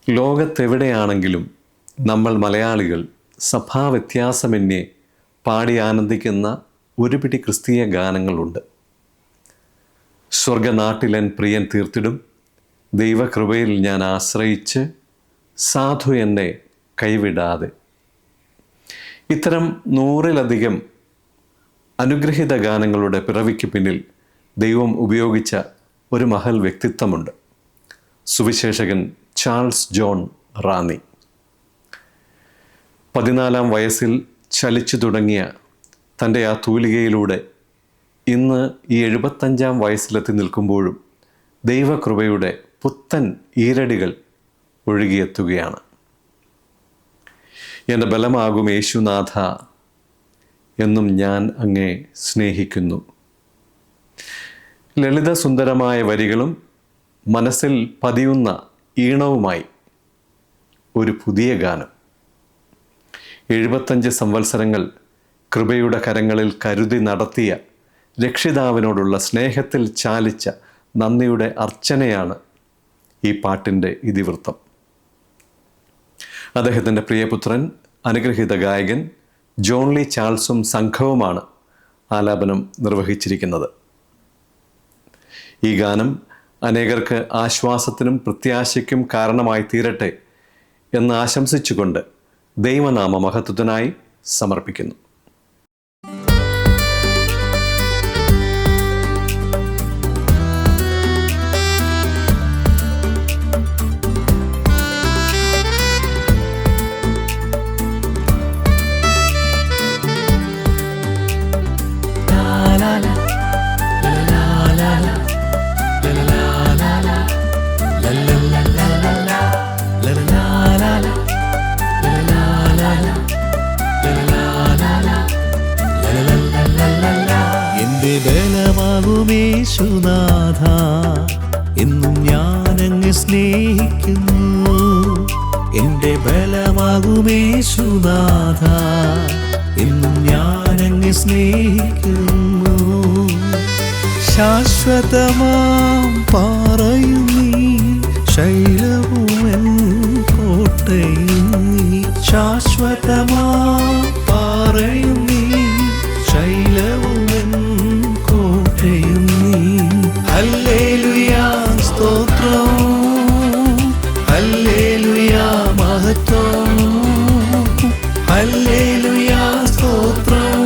ലോകത്തെവിടെയാണെങ്കിലും നമ്മൾ മലയാളികൾ സഭാവ്യത്യാസമന്യേ പാടി ആനന്ദിക്കുന്ന ഒരു പിടി ക്രിസ്തീയ ഗാനങ്ങളുണ്ട്. സ്വർഗനാട്ടിലൻ പ്രിയൻ തീർത്തിടും, ദൈവകൃപയിൽ ഞാൻ ആശ്രയിച്ച്, സാധു എന്നെ കൈവിടാതെ. ഇത്തരം 100-ലധികം അനുഗ്രഹീത ഗാനങ്ങളുടെ പിറവിക്ക് പിന്നിൽ ദൈവം ഉപയോഗിച്ച ഒരു മഹൽ വ്യക്തിത്വമുണ്ട്. Suviseshakan Charles John Ranni. 14-ാം വയസ്സിൽ ചലിച്ചു തുടങ്ങിയ തൻ്റെ ആ തൂലികയിലൂടെ ഇന്ന് ഈ 75-ാം വയസ്സിലെത്തി നിൽക്കുമ്പോഴും ദൈവകൃപയുടെ പുത്തൻ ഈരടികൾ ഒഴുകിയെത്തുകയാണ്. എൻ്റെ ബലമാകും യേശുനാഥ, എന്നും ഞാൻ അങ്ങേ സ്നേഹിക്കുന്നു. ലളിതസുന്ദരമായ വരികളും മനസ്സിൽ പതിയുന്ന ഈണവുമായി ഒരു പുതിയ ഗാനം. 75 സംവത്സരങ്ങൾ കൃപയുടെ കരങ്ങളിൽ കരുതി നടത്തിയ രക്ഷിതാവിനോടുള്ള സ്നേഹത്തിൽ ചാലിച്ച നന്ദിയുടെ അർച്ചനയാണ് ഈ പാട്ടിൻ്റെ ഇതിവൃത്തം. അദ്ദേഹത്തിൻ്റെ പ്രിയപുത്രൻ അനുഗ്രഹീത ഗായകൻ ജോൺ ലീ ചാൾസും സംഘവുമാണ് ആലാപനം നിർവഹിച്ചിരിക്കുന്നത്. ഈ ഗാനം അനേകർക്ക് ആശ്വാസത്തിനും പ്രത്യാശയ്ക്കും കാരണമായി തീരട്ടെ എന്ന് ആശംസിച്ചുകൊണ്ട് ദൈവനാമ മഹത്വത്തിനായി സമർപ്പിക്കുന്നു. എന്റെ ബലമാകുമേശുനാഥ, എന്നും ഞാനങ്ങ് സ്നേഹിക്കുന്നു. എന്റെ ബലമാകുമേശുനാഥ, എന്നും ഞാനങ്ങ് സ്നേഹിക്കുന്നു. ശാശ്വതമാം പാറയും നീ, ശൈലവുമെൻ കോട്ടയും നീ. ശാശ്വതമാം പാറയും നീ, ശൈലവുമെൻ കോട്ടയും നീ. ഹല്ലേലൂയാ സ്തോത്രം, ഹല്ലേലൂയാ മഹത്വം, ഹല്ലേലൂയാ സ്തോത്രം,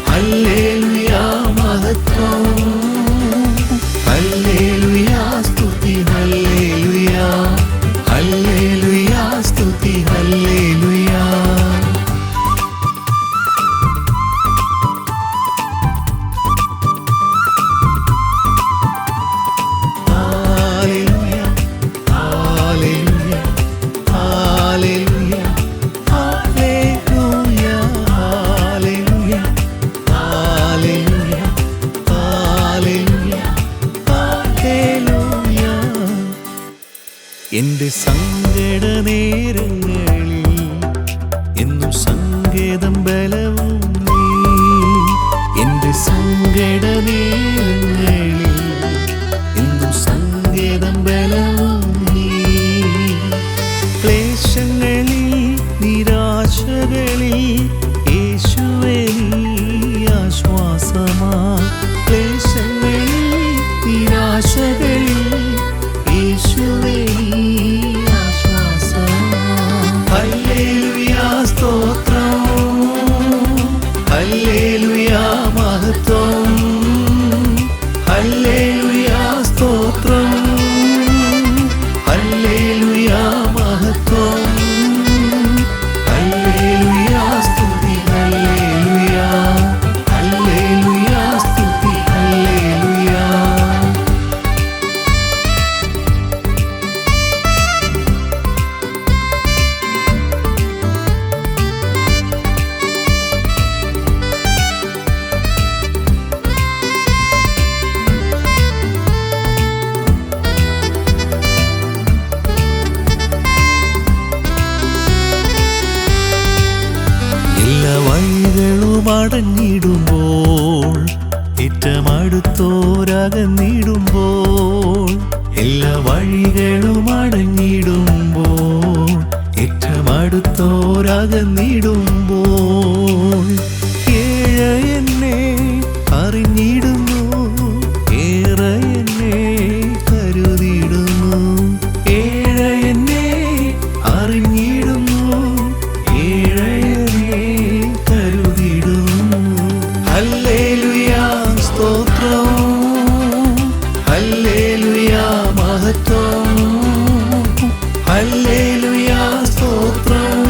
ഹല്ലേലൂയാ മഹത്വം, ഹല്ലേലൂയാ സ്തുതി, ഹല്ലേലൂയാ, ഹല്ലേലൂയാ സ്തുതി, ഹല്ലേലൂയാ. എന്റെ സങ്കട നേരങ്ങളിൽ എന്നും സങ്കേതം ബലവും നീ. എന്റെ സങ്കട നേരങ്ങളിൽ എന്നും സങ്കേതം ബലവും നീ. ക്ലേശങ്ങളിൽ നിരാശകളിൽ യേശുവേ നീ ആശ്വാസമാ. ക്ലേശങ്ങളിൽ നിരാശകളിൽ യേശുവേ നീ ആശ്വാസമാ. ഹല്ലേലൂയാ സ്തോത്രം, ഹല്ലേലൂയാ മഹത്വം, ഹല്ലേലൂയാ സ്തോത്രം, ഹല്ലേലൂയാ മഹത്വം, ഹല്ലേലൂയാ സ്തുതി, ഹല്ലേലൂയാ, ഹല്ലേലൂയാ സ്തുതി, ഹല്ലേലൂയാ. എല്ലാ വഴികളും അടഞ്ഞിടുമ്പോൾ, ഏറ്റമടുത്തോരകന്നിടുമ്പോൾ, എല്ലാ വഴികളും അടഞ്ഞിടുമ്പോൾ ഏറ്റവും അടുത്തോരകന്നിടുമ്പോൾ ഏഴ എന്നെ അറിഞ്ഞിടുന്നു, ഏറെ എന്നെ കരുതിയിടുന്നു. ഏഴ എന്നെ അറിഞ്ഞിടുന്നു, ഏഴ എന്നെ കരുതിയിടുന്നു. ഹല്ലേലൂയ സ്തോത്രം, ഹല്ലേലൂയ മഹത്വം, ഹല്ലേലൂയ സ്തോത്രം,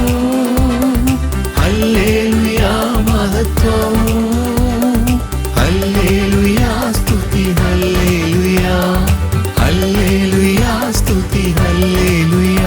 ഹല്ലേലൂയ മഹത്വം, ഹല്ലേലൂയ സ്തുതി, ഹല്ലേലൂയ, ഹല്ലേലൂയ സ്തുതി, ഹല്ലേലൂയ.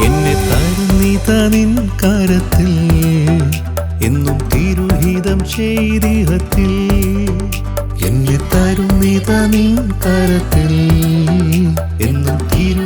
എന്നെ തരുന്നിത നിൻ കരത്തിൽ, എന്നും തിരുഹിതം ചെയ്തിഹത്തിൽ. എന്നെ തരുന്നിത നിൻ കരത്തിൽ, എന്നും തിരു